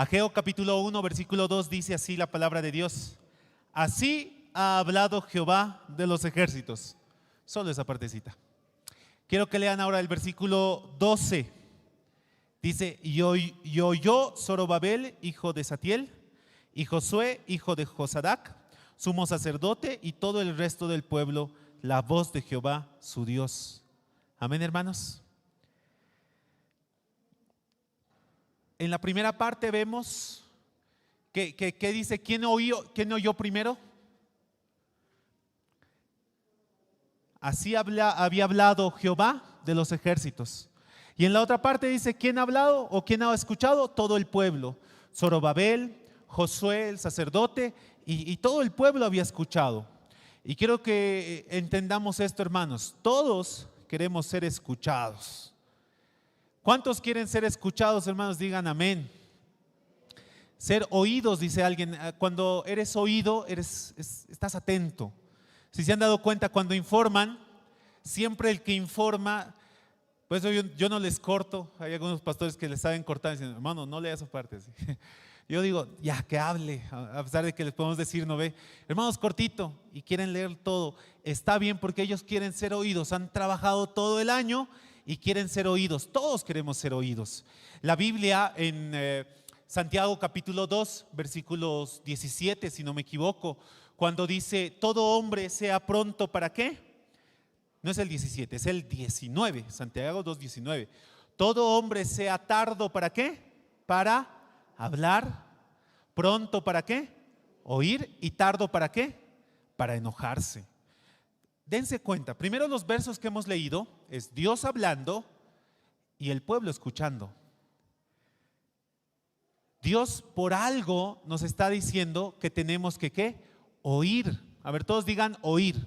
Ageo capítulo 1, versículo 2 dice así la palabra de Dios. Así ha hablado Jehová de los ejércitos. Solo esa partecita. Quiero que lean ahora el versículo 12. Dice, y oyó Zorobabel, hijo de Satiel, y Josué, hijo de Josadac, sumo sacerdote, y todo el resto del pueblo, la voz de Jehová, su Dios. Amén, hermanos. En la primera parte vemos que dice, ¿quién oyó primero? Así había hablado Jehová de los ejércitos. Y en la otra parte dice, ¿quién ha hablado o quién ha escuchado? Todo el pueblo. Zorobabel, Josué, el sacerdote, y todo el pueblo había escuchado. Y quiero que entendamos esto, hermanos. Todos queremos ser escuchados. ¿Cuántos quieren ser escuchados, hermanos? Digan amén. Ser oídos, dice alguien. Cuando eres oído, estás atento. Si se han dado cuenta, cuando informan, siempre el que informa, pues yo no les corto. Hay algunos pastores que les saben cortar y dicen, hermano, no lea esa parte. Yo digo, ya que hable, a pesar de que les podemos decir, no ve, hermanos, cortito, y quieren leer todo. Está bien, porque ellos quieren ser oídos, han trabajado todo el año y quieren ser oídos. Todos queremos ser oídos. La Biblia en Santiago capítulo 2, versículos 17, si no me equivoco, cuando dice, todo hombre sea pronto, ¿para qué? No es el 17, es el 19, Santiago 2:19. Todo hombre sea tardo, ¿para qué? Para hablar, pronto, ¿para qué? Oír, y tardo, ¿para qué? Para enojarse. Dense cuenta, primero los versos que hemos leído es Dios hablando y el pueblo escuchando. Dios por algo nos está diciendo que tenemos que ¿qué? Oír. A ver, todos digan oír.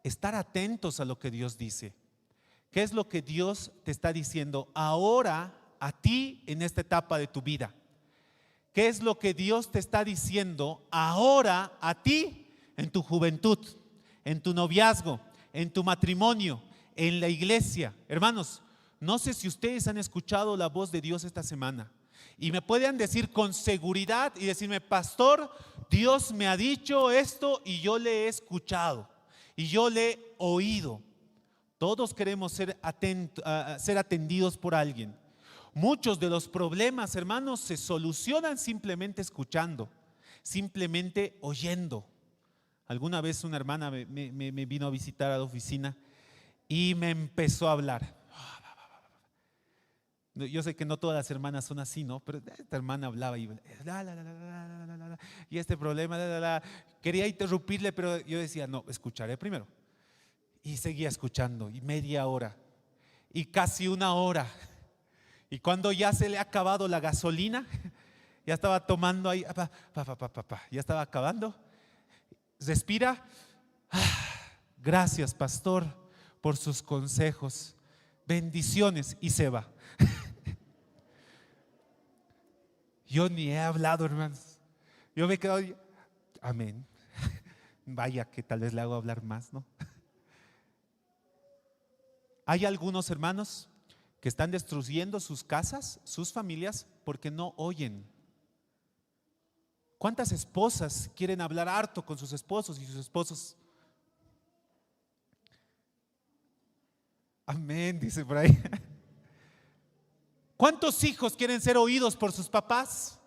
Estar atentos a lo que Dios dice. ¿Qué es lo que Dios te está diciendo ahora a ti en esta etapa de tu vida? ¿Qué es lo que Dios te está diciendo ahora a ti en tu juventud, en tu noviazgo, en tu matrimonio, en la iglesia? Hermanos, no sé si ustedes han escuchado la voz de Dios esta semana y me pueden decir con seguridad y decirme, pastor, Dios me ha dicho esto y yo le he escuchado y yo le he oído. Todos queremos ser atendidos por alguien. Muchos de los problemas, hermanos, se solucionan simplemente escuchando, simplemente oyendo. Alguna vez una hermana me vino a visitar a la oficina y me empezó a hablar. Yo sé que no todas las hermanas son así, ¿no? Pero esta hermana hablaba y este problema, quería interrumpirle, pero yo decía, no, escucharé primero. Y seguía escuchando, y media hora, y casi una hora. Y cuando ya se le ha acabado la gasolina, ya estaba tomando ahí, ya estaba acabando, respira. Gracias, pastor, por sus consejos. Bendiciones, y se va. Yo ni he hablado, hermanos. Yo me quedo, amén. Vaya que tal vez le hago hablar más, ¿no? Hay algunos hermanos que están destruyendo sus casas, sus familias, porque no oyen. ¿Cuántas esposas quieren hablar harto con sus esposos y sus esposos? Amén, dice por ahí. ¿Cuántos hijos quieren ser oídos por sus papás?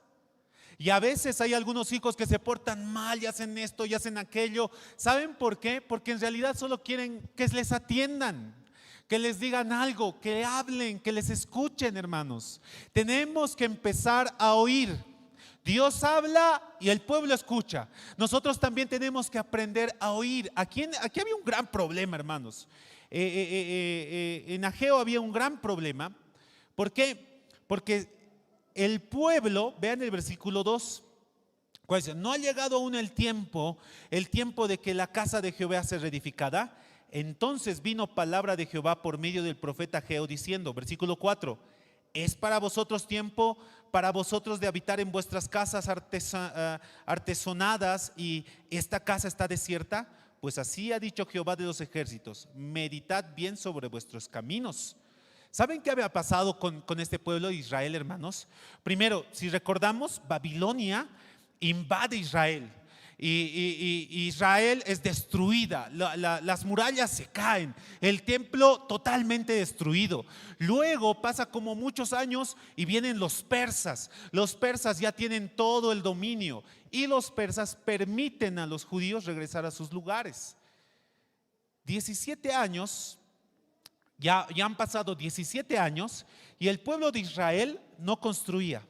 Y a veces hay algunos hijos que se portan mal y hacen esto y hacen aquello. ¿Saben por qué? Porque en realidad solo quieren que les atiendan, que les digan algo, que hablen, que les escuchen, hermanos. Tenemos que empezar a oír. Dios habla y el pueblo escucha. Nosotros también tenemos que aprender a oír. Aquí había un gran problema, hermanos. En Ageo había un gran problema. ¿Por qué? Porque el pueblo, vean el versículo 2, no ha llegado aún el tiempo de que la casa de Jehová sea reedificada. Entonces vino palabra de Jehová por medio del profeta Ageo diciendo, versículo 4, ¿es para vosotros tiempo, para vosotros de habitar en vuestras casas artesonadas y esta casa está desierta? Pues así ha dicho Jehová de los ejércitos, meditad bien sobre vuestros caminos. ¿Saben qué había pasado con este pueblo de Israel, hermanos? Primero, si recordamos, Babilonia invade Israel. Y Israel es destruida, las murallas se caen, el templo totalmente destruido. Luego pasa como muchos años y vienen los persas. Los persas ya tienen todo el dominio y los persas permiten a los judíos regresar a sus lugares. 17 años, ya han pasado 17 años y el pueblo de Israel no construía.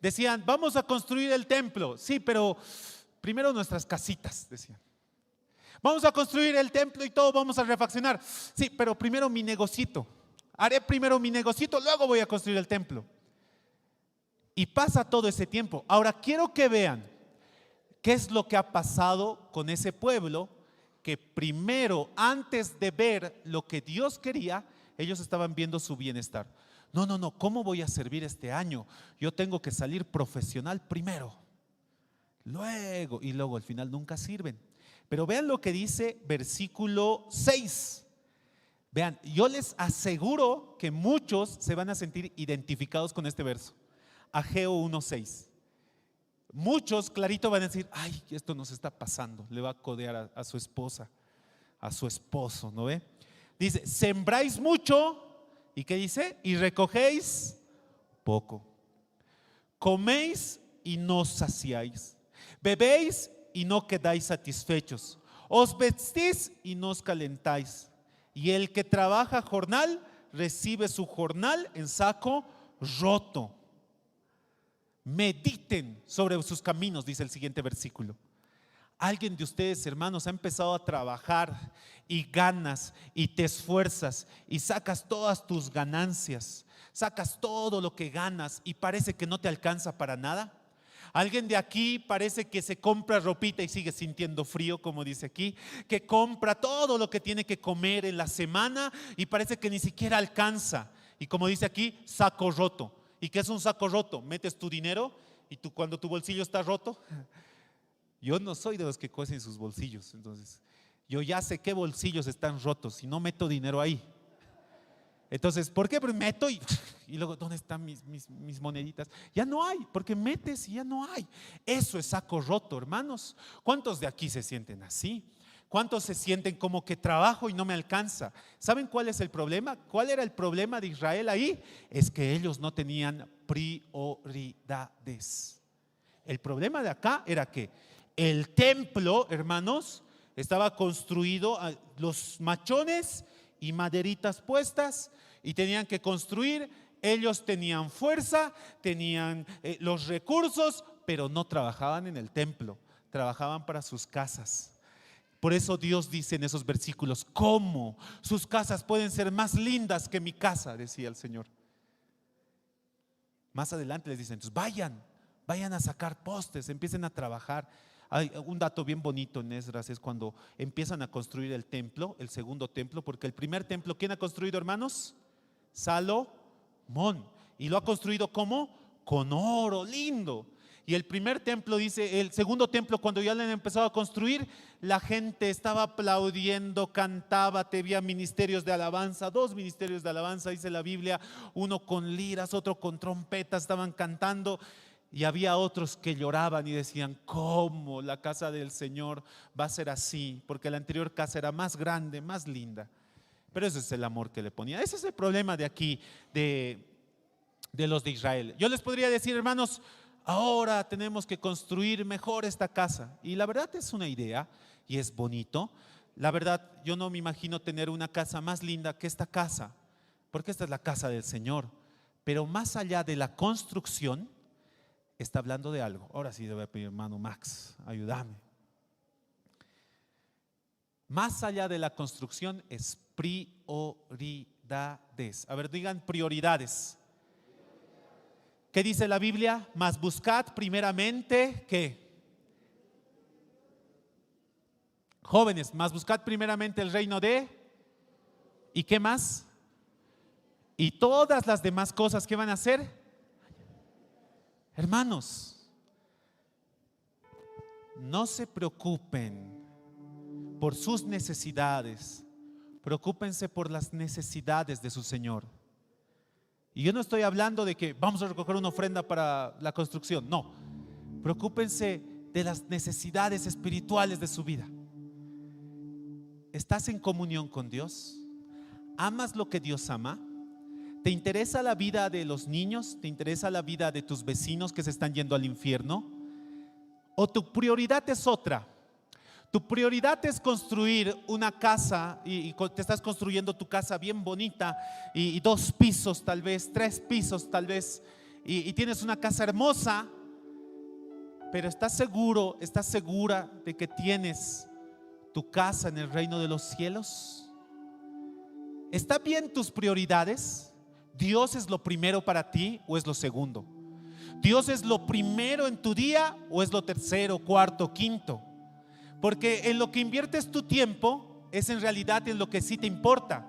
Decían, vamos a construir el templo, sí, pero primero nuestras casitas, decían. Vamos a construir el templo y todo vamos a refaccionar. Sí, pero primero mi negocito. Haré primero mi negocito, luego voy a construir el templo. Y pasa todo ese tiempo. Ahora quiero que vean qué es lo que ha pasado con ese pueblo que primero, antes de ver lo que Dios quería, ellos estaban viendo su bienestar. No, ¿cómo voy a servir este año? Yo tengo que salir profesional primero. Luego al final nunca sirven. Pero vean lo que dice versículo 6. Vean, yo les aseguro que muchos se van a sentir identificados con este verso. Ageo 1:6. Muchos clarito van a decir, ay, esto nos está pasando. Le va a codear a su esposa, a su esposo, ¿no ve? Dice, sembráis mucho, ¿y qué dice? Y recogéis poco. Coméis y no saciáis. Bebéis y no quedáis satisfechos. Os vestís y no os calentáis. Y el que trabaja jornal recibe su jornal en saco roto. Mediten sobre sus caminos, dice el siguiente versículo. Alguien de ustedes, hermanos, ha empezado a trabajar y ganas y te esfuerzas y sacas todas tus ganancias, sacas todo lo que ganas y parece que no te alcanza para nada. Alguien de aquí parece que se compra ropita y sigue sintiendo frío, como dice aquí, que compra todo lo que tiene que comer en la semana y parece que ni siquiera alcanza. Y como dice aquí, saco roto. ¿Y qué es un saco roto? Metes tu dinero y tú, cuando tu bolsillo está roto. Yo no soy de los que cosen sus bolsillos, entonces yo ya sé qué bolsillos están rotos y no meto dinero ahí. Entonces, ¿por qué? Porque meto y luego, ¿dónde están mis moneditas? Ya no hay, porque metes y ya no hay. Eso es saco roto, hermanos. ¿Cuántos de aquí se sienten así? ¿Cuántos se sienten como que trabajo y no me alcanza? ¿Saben cuál es el problema? ¿Cuál era el problema de Israel ahí? Es que ellos no tenían prioridades. El problema de acá era que el templo, hermanos, estaba construido, los machones y maderitas puestas, y tenían que construir. Ellos tenían fuerza, tenían los recursos, pero no trabajaban en el templo, trabajaban para sus casas. Por eso Dios dice en esos versículos, ¿cómo sus casas pueden ser más lindas que mi casa?, decía el Señor. Más adelante les dicen, entonces vayan a sacar postes, empiecen a trabajar. Hay un dato bien bonito en Esdras, es cuando empiezan a construir el templo, el segundo templo, porque el primer templo, ¿quién ha construido, hermanos? Salomón. Y lo ha construido ¿cómo? Con oro lindo. Y el primer templo, dice, el segundo templo, cuando ya le han empezado a construir, la gente estaba aplaudiendo, cantaba, te había ministerios de alabanza, 2 ministerios de alabanza, dice la Biblia, uno con liras, otro con trompetas, estaban cantando. Y había otros que lloraban y decían, ¿cómo la casa del Señor va a ser así? Porque la anterior casa era más grande, más linda. Pero ese es el amor que le ponía. Ese es el problema de aquí, de los de Israel. Yo les podría decir, hermanos, ahora tenemos que construir mejor esta casa. Y la verdad es una idea y es bonito. La verdad, yo no me imagino tener una casa más linda que esta casa, porque esta es la casa del Señor. Pero más allá de la construcción, está hablando de algo. Ahora sí le voy a pedir, hermano Max, ayúdame. Más allá de la construcción es prioridades. A ver, digan prioridades. ¿Qué dice la Biblia? Mas buscad primeramente, ¿qué? Jóvenes, mas buscad primeramente el reino de, ¿y qué más? Y todas las demás cosas que van a hacer. Hermanos, no se preocupen por sus necesidades, preocúpense por las necesidades de su Señor. Y yo no estoy hablando de que vamos a recoger una ofrenda para la construcción, no. Preocúpense de las necesidades espirituales de su vida. ¿Estás en comunión con Dios? ¿Amas lo que Dios ama? ¿Te interesa la vida de los niños? ¿Te interesa la vida de tus vecinos que se están yendo al infierno? ¿O tu prioridad es otra? Tu prioridad es construir una casa y te estás construyendo tu casa bien bonita y 2 pisos tal vez, 3 pisos tal vez, y tienes una casa hermosa, pero ¿estás seguro, estás segura de que tienes tu casa en el reino de los cielos? ¿Está bien tus prioridades? ¿Dios es lo primero para ti o es lo segundo? ¿Dios es lo primero en tu día o es lo tercero, cuarto, quinto? Porque en lo que inviertes tu tiempo es en realidad en lo que sí te importa.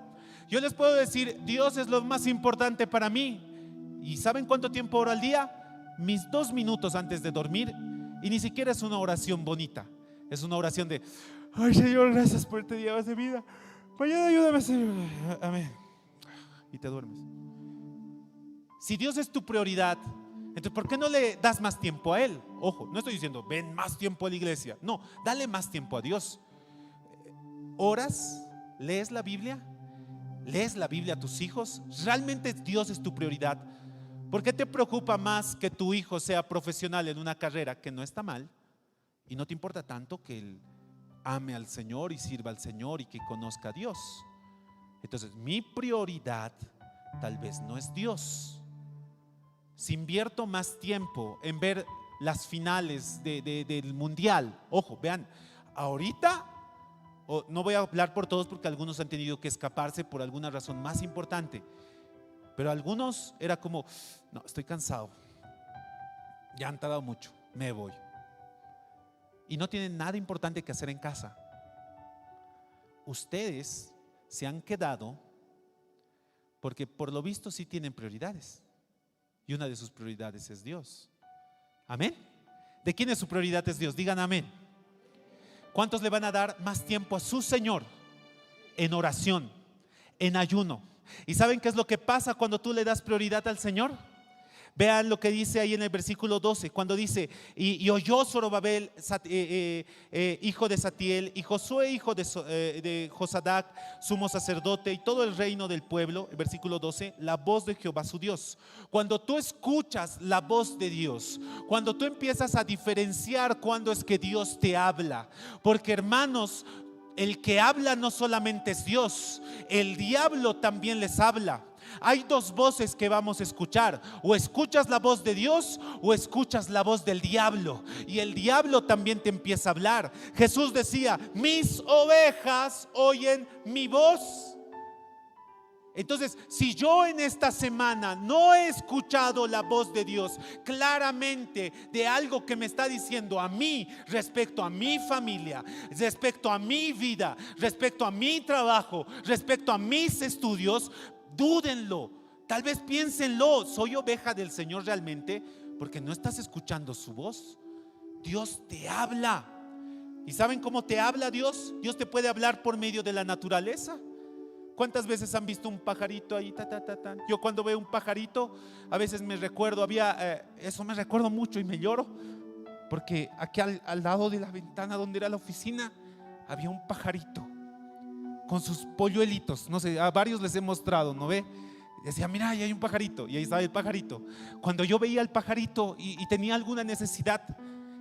Yo les puedo decir, Dios es lo más importante para mí. ¿Y saben cuánto tiempo oro al día? Mis 2 minutos antes de dormir. Y ni siquiera es una oración bonita. Es una oración de: ay, Señor, gracias por este día más de vida. Mañana ayúdame, Señor. Amén. Y te duermes. Si Dios es tu prioridad, entonces ¿por qué no le das más tiempo a Él? Ojo, no estoy diciendo ven más tiempo a la iglesia. No, dale más tiempo a Dios. ¿Oras? ¿Lees la Biblia? ¿Lees la Biblia a tus hijos? ¿Realmente Dios es tu prioridad? ¿Por qué te preocupa más que tu hijo sea profesional en una carrera que no está mal y no te importa tanto que él ame al Señor y sirva al Señor y que conozca a Dios? Entonces mi prioridad tal vez no es Dios. Si invierto más tiempo en ver las finales del mundial, ojo, vean, ahorita no voy a hablar por todos porque algunos han tenido que escaparse por alguna razón más importante, pero algunos era como: no, estoy cansado, ya han tardado mucho, me voy. Y no tienen nada importante que hacer en casa. Ustedes se han quedado porque por lo visto sí tienen prioridades. Y una de sus prioridades es Dios. Amén. ¿De quién es su prioridad? Es Dios. Digan amén. ¿Cuántos le van a dar más tiempo a su Señor en oración, en ayuno? ¿Y saben qué es lo que pasa cuando tú le das prioridad al Señor? Vean lo que dice ahí en el versículo 12, cuando dice: y oyó Zorobabel, hijo de Satiel, y Josué, hijo de Josadac, sumo sacerdote, y todo el reino del pueblo, el versículo 12, la voz de Jehová su Dios. Cuando tú escuchas la voz de Dios, cuando tú empiezas a diferenciar cuándo es que Dios te habla, porque hermanos, el que habla no solamente es Dios, el diablo también les habla. Hay 2 voces que vamos a escuchar: o escuchas la voz de Dios o escuchas la voz del diablo. Y el diablo también te empieza a hablar. Jesús decía: mis ovejas oyen mi voz. Entonces, si yo en esta semana no he escuchado la voz de Dios claramente de algo que me está diciendo a mí respecto a mi familia, respecto a mi vida, respecto a mi trabajo, respecto a mis estudios, dúdenlo, tal vez piénsenlo: ¿soy oveja del Señor realmente? Porque no estás escuchando su voz. Dios te habla. ¿Y saben cómo te habla Dios? Dios te puede hablar por medio de la naturaleza. ¿Cuántas veces han visto un pajarito ahí? Yo cuando veo un pajarito, a veces me recuerdo, eso me recuerdo mucho y me lloro, porque aquí al lado de la ventana donde era la oficina había un pajarito con sus polluelitos, no sé, a varios les he mostrado, ¿no ve? Decía: mira, ahí hay un pajarito, y ahí estaba el pajarito. Cuando yo veía al pajarito y tenía alguna necesidad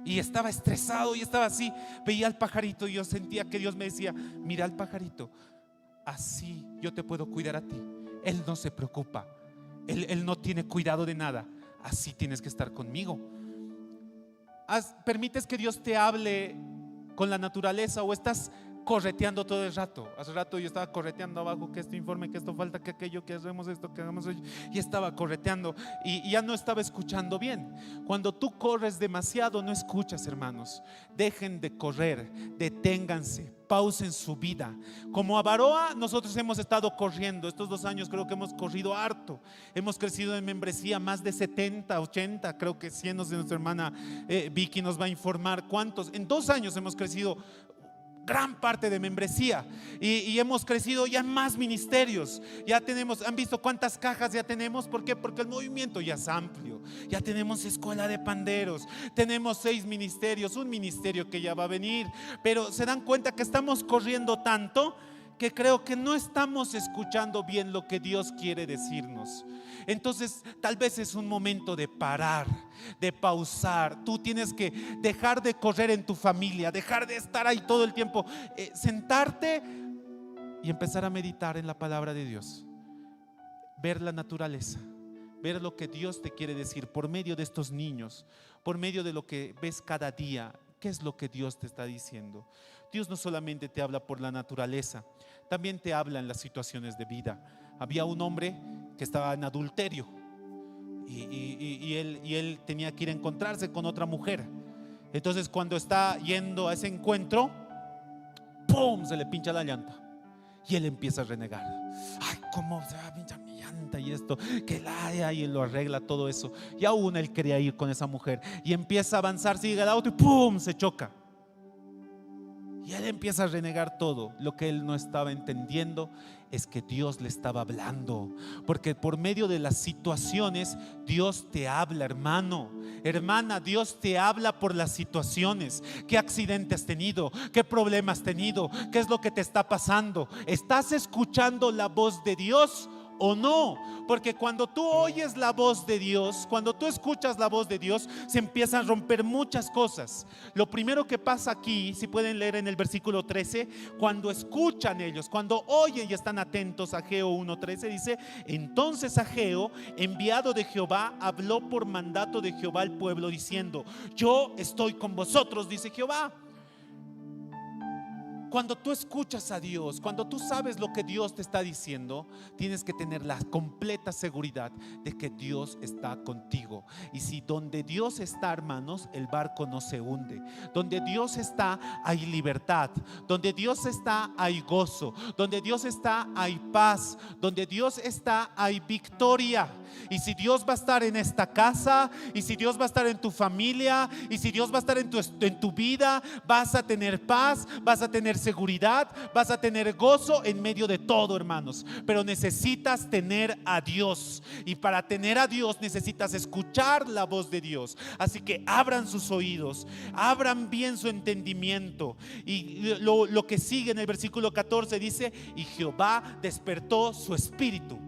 y estaba estresado y estaba así, veía al pajarito y yo sentía que Dios me decía: mira al pajarito, así yo te puedo cuidar a ti. Él no se preocupa, él no tiene cuidado de nada, así tienes que estar conmigo. ¿Permites que Dios te hable con la naturaleza o estás correteando todo el rato? Hace rato yo estaba correteando abajo, que esto informe, que esto falta, que aquello, que hacemos esto, que hagamos aquello, y estaba correteando y ya no estaba escuchando bien. Cuando tú corres demasiado no escuchas, hermanos. Dejen de correr, deténganse, pausen su vida. Como Avaroa, nosotros hemos estado corriendo estos 2 años, creo que hemos corrido harto, hemos crecido en membresía más de 70, 80, creo que 100, nuestra hermana Vicky nos va a informar cuántos. En 2 años hemos crecido gran parte de membresía y hemos crecido ya en más ministerios. Ya tenemos, ¿han visto cuántas cajas ya tenemos? ¿Por qué? Porque el movimiento ya es amplio. Ya tenemos escuela de panderos, tenemos 6 ministerios, un ministerio que ya va a venir. Pero se dan cuenta que estamos corriendo tanto que creo que no estamos escuchando bien lo que Dios quiere decirnos. Entonces tal vez es un momento de parar, de pausar. Tú tienes que dejar de correr en tu familia, dejar de estar ahí todo el tiempo, sentarte y empezar a meditar en la palabra de Dios, ver la naturaleza, ver lo que Dios te quiere decir por medio de estos niños, por medio de lo que ves cada día. ¿Qué es lo que Dios te está diciendo? Dios no solamente te habla por la naturaleza, también te habla en las situaciones de vida. Había un hombre que estaba en adulterio y él tenía que ir a encontrarse con otra mujer. Entonces cuando está yendo a ese encuentro, ¡pum!, se le pincha la llanta y él empieza a renegar. Ay, ¿cómo se va a pinchar mi llanta? Y esto, que y él lo arregla todo eso. Y aún él quería ir con esa mujer y empieza a avanzar, sigue el auto y ¡pum!, se choca. Y él empieza a renegar todo. Lo que él no estaba entendiendo es que Dios le estaba hablando, porque por medio de las situaciones Dios te habla, hermano, hermana. Dios te habla por las situaciones. ¿Qué accidente has tenido? ¿Qué problema has tenido? ¿Qué es lo que te está pasando? ¿Estás escuchando la voz de Dios o no? Porque cuando tú oyes la voz de Dios, cuando tú escuchas la voz de Dios, se empiezan a romper muchas cosas. Lo primero que pasa aquí, si pueden leer en el versículo 13, cuando escuchan ellos, cuando oyen y están atentos, Ageo 1:13 dice: entonces Ageo, enviado de Jehová, habló por mandato de Jehová al pueblo diciendo: yo estoy con vosotros, dice Jehová. Cuando tú escuchas a Dios, cuando tú sabes lo que Dios te está diciendo, tienes que tener la completa seguridad de que Dios está contigo. Y si donde Dios está, hermanos, el barco no se hunde. Donde Dios está hay libertad. Donde Dios está hay gozo. Donde Dios está hay paz. Donde Dios está hay victoria. Y si Dios va a estar en esta casa, y si Dios va a estar en tu familia, y si Dios va a estar en tu vida, vas a tener paz, vas a tener seguridad, vas a tener gozo en medio de todo, hermanos. Pero necesitas tener a Dios, y para tener a Dios necesitas escuchar la voz de Dios. Así que abran sus oídos, abran bien su entendimiento. Y lo que sigue en el versículo 14 dice: y Jehová despertó su espíritu.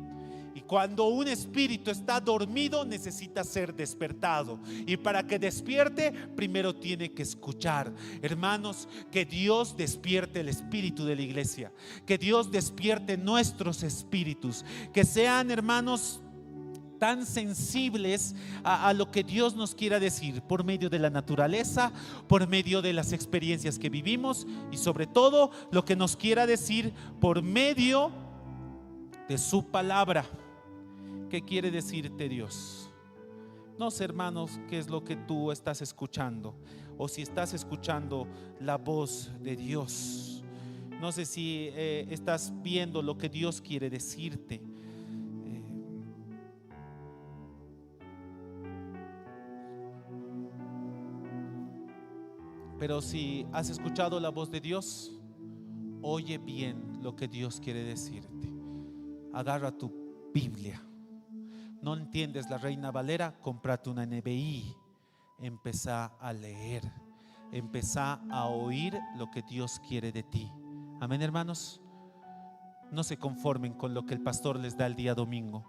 Y cuando un espíritu está dormido, necesita ser despertado. Y para que despierte, primero tiene que escuchar. Hermanos, que Dios despierte el espíritu de la iglesia. Que Dios despierte nuestros espíritus. Que sean, hermanos, tan sensibles a lo que Dios nos quiera decir por medio de la naturaleza, por medio de las experiencias que vivimos, y sobre todo lo que nos quiera decir por medio de su palabra. ¿Qué quiere decirte Dios? No sé, hermanos, qué es lo que tú estás escuchando, o si estás escuchando la voz de Dios. No sé si estás viendo lo que Dios quiere decirte. Pero si has escuchado la voz de Dios, oye bien lo que Dios quiere decirte. Agarra tu Biblia. No entiendes la Reina Valera, cómprate una NBI. Empezá a leer, empezá a oír lo que Dios quiere de ti. Amén, hermanos. No se conformen con lo que el pastor les da el día domingo,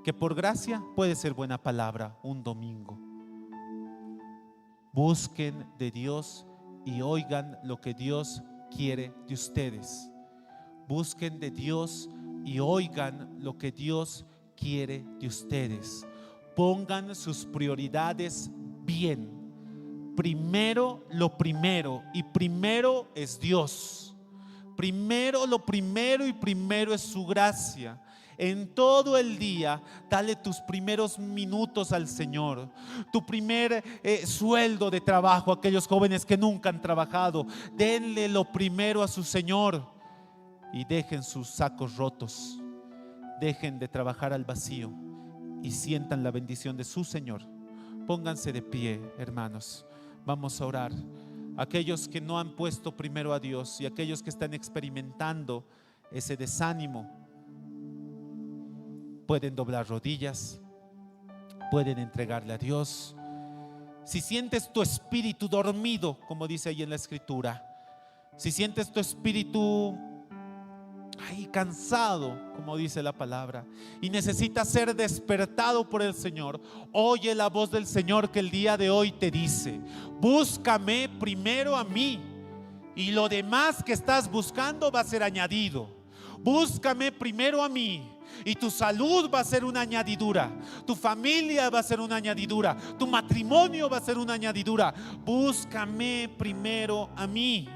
que por gracia puede ser buena palabra un domingo. Busquen de Dios y oigan lo que Dios quiere de ustedes. Busquen de Dios y oigan lo que Dios quiere de ustedes. Pongan sus prioridades bien. Primero lo primero, y primero es Dios. Primero lo primero, y primero es su gracia. En todo el día, dale tus primeros minutos al Señor, tu primer sueldo de trabajo. Aquellos jóvenes que nunca han trabajado, denle lo primero a su Señor y dejen sus sacos rotos. Dejen de trabajar al vacío y sientan la bendición de su Señor. Pónganse de pie, hermanos. Vamos a orar. aquellos que no han puesto primero a Dios y aquellos que están experimentando ese desánimo, pueden doblar rodillas, pueden entregarle a Dios. Si sientes tu espíritu dormido, como dice ahí en la escritura, si sientes tu espíritu ahí cansado, como dice la palabra, y necesitas ser despertado por el Señor, oye la voz del Señor que el día de hoy te dice: búscame primero a mí, y lo demás que estás buscando va a ser añadido. Búscame primero a mí, y tu salud va a ser una añadidura, tu familia va a ser una añadidura, tu matrimonio va a ser una añadidura. Búscame primero a mí.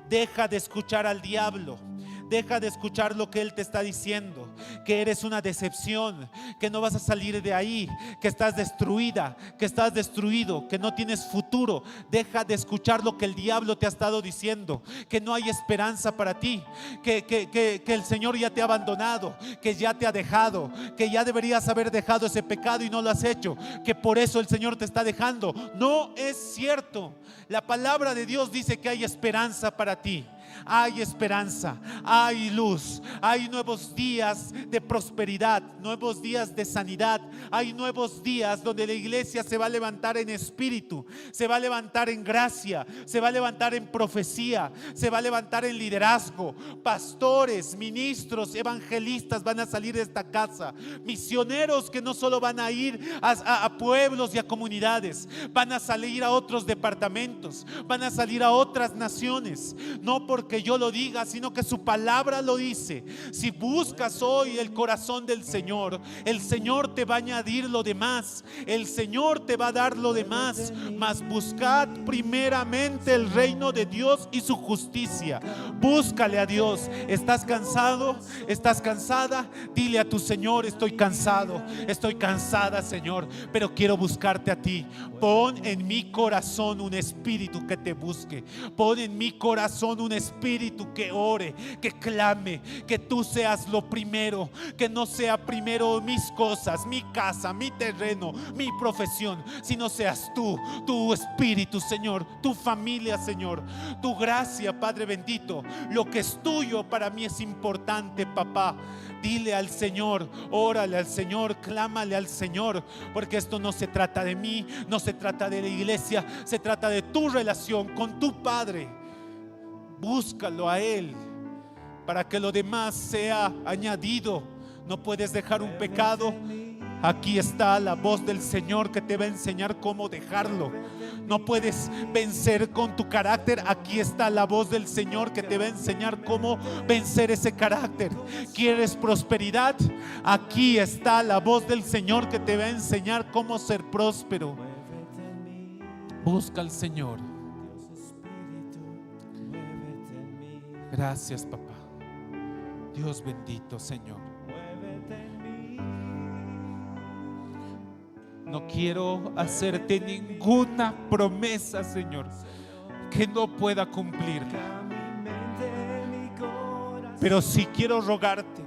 Deja de escuchar al diablo. Deja de escuchar lo que él te está diciendo, que eres una decepción, que no vas a salir de ahí, que estás destruida, que estás destruido, que no tienes futuro. Deja de escuchar lo que el diablo te ha estado diciendo, que no hay esperanza para ti, que el Señor ya te ha abandonado, que ya te ha dejado, que ya deberías haber dejado ese pecado y no lo has hecho, que por eso el Señor te está dejando. No es cierto. La palabra de Dios dice que hay esperanza para ti. Hay esperanza, hay luz, hay nuevos días de prosperidad, nuevos días de sanidad, hay nuevos días donde la iglesia se va a levantar en espíritu, se va a levantar en gracia, se va a levantar en profecía, se va a levantar en liderazgo. Pastores, ministros, evangelistas van a salir de esta casa, misioneros que no solo van a ir a pueblos y a comunidades, van a salir a otros departamentos, van a salir a otras naciones, no porque yo lo diga, sino que su palabra lo dice. Si buscas hoy el corazón del Señor, el Señor te va a añadir lo demás, el Señor te va a dar lo demás. Mas buscad primeramente el reino de Dios y su justicia. Búscale a Dios. ¿Estás cansado? ¿Estás cansada? Dile a tu Señor: estoy cansado, estoy cansada, Señor, pero quiero buscarte a ti. Pon en mi corazón un espíritu que te busque. Pon en mi corazón un espíritu que ore, que clame, que tú seas lo primero, que no sea primero mis cosas, mi casa, mi terreno, mi profesión, sino seas tú, tu espíritu, Señor, tu familia, Señor, tu gracia, Padre bendito. Lo que es tuyo para mí es importante, papá. Dile al Señor, órale al Señor, clámale al Señor, porque esto no se trata de mí, no se trata de la iglesia, se trata de tu relación con tu Padre. Búscalo a Él para que lo demás sea añadido. No puedes dejar un pecado. Aquí está la voz del Señor que te va a enseñar cómo dejarlo. No puedes vencer con tu carácter. Aquí está la voz del Señor que te va a enseñar cómo vencer ese carácter. ¿Quieres prosperidad? Aquí está la voz del Señor que te va a enseñar cómo ser próspero. Busca al Señor. Gracias, papá. Dios bendito, Señor. No quiero hacerte ninguna promesa, Señor, que no pueda cumplirla. Pero sí quiero rogarte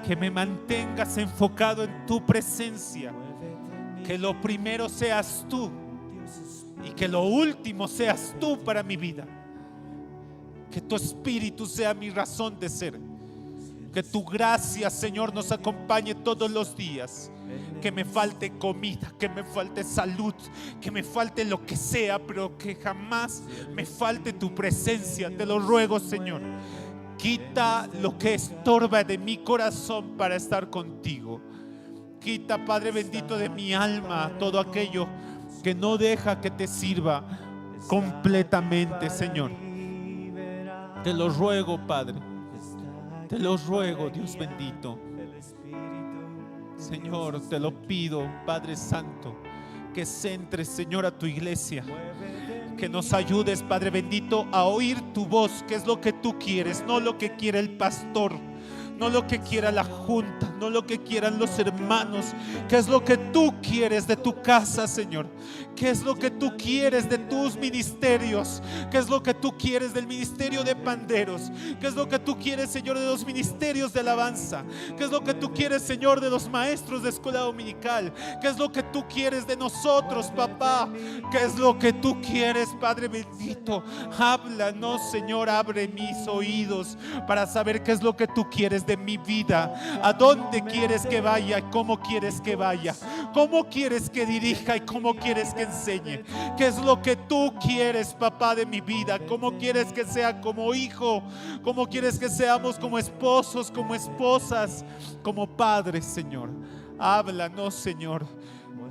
que me mantengas enfocado en tu presencia, que lo primero seas tú y que lo último seas tú para mi vida. Que tu espíritu sea mi razón de ser. Que tu gracia, Señor, nos acompañe todos los días. Que me falte comida, que me falte salud, que me falte lo que sea, pero que jamás me falte tu presencia. Te lo ruego, Señor. Quita lo que estorba de mi corazón para estar contigo. Quita, Padre bendito, de mi alma todo aquello que no deja que te sirva completamente, Señor. Te lo ruego, Padre. Te lo ruego, Dios bendito. Señor, te lo pido, Padre Santo, que centres, Señor, a tu iglesia. Que nos ayudes, Padre bendito, a oír tu voz, que es lo que tú quieres, no lo que quiere el pastor, no lo que quiera la junta, no lo que quieran los hermanos. ¿Qué es lo que tú quieres de tu casa, Señor? ¿Qué es lo que tú quieres de tus ministerios? ¿Qué es lo que tú quieres del ministerio de panderos? ¿Qué es lo que tú quieres, Señor, de los ministerios de alabanza? ¿Qué es lo que tú quieres, Señor, de los maestros de escuela dominical? ¿Qué es lo que tú quieres de nosotros, papá? ¿Qué es lo que tú quieres, Padre bendito? Háblanos, Señor, abre mis oídos para saber qué es lo que tú quieres de mi vida. ¿A dónde quieres que vaya? ¿Cómo quieres que vaya? ¿Cómo quieres que dirija y cómo quieres que enseñe? ¿Qué es lo que tú quieres, papá, de mi vida? ¿Cómo quieres que sea como hijo? ¿Cómo quieres que seamos como esposos, como esposas, como padres, Señor? Háblanos, Señor.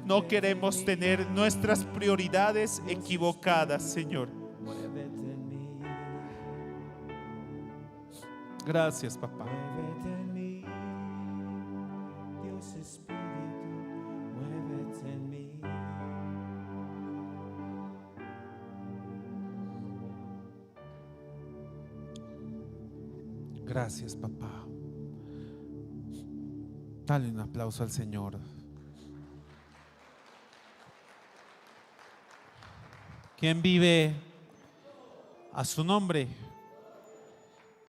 No queremos tener nuestras prioridades equivocadas, Señor. Gracias, papá. Dios Espíritu, muévete en mí. Gracias, papá. Dale un aplauso al Señor. ¿Quién vive a su nombre?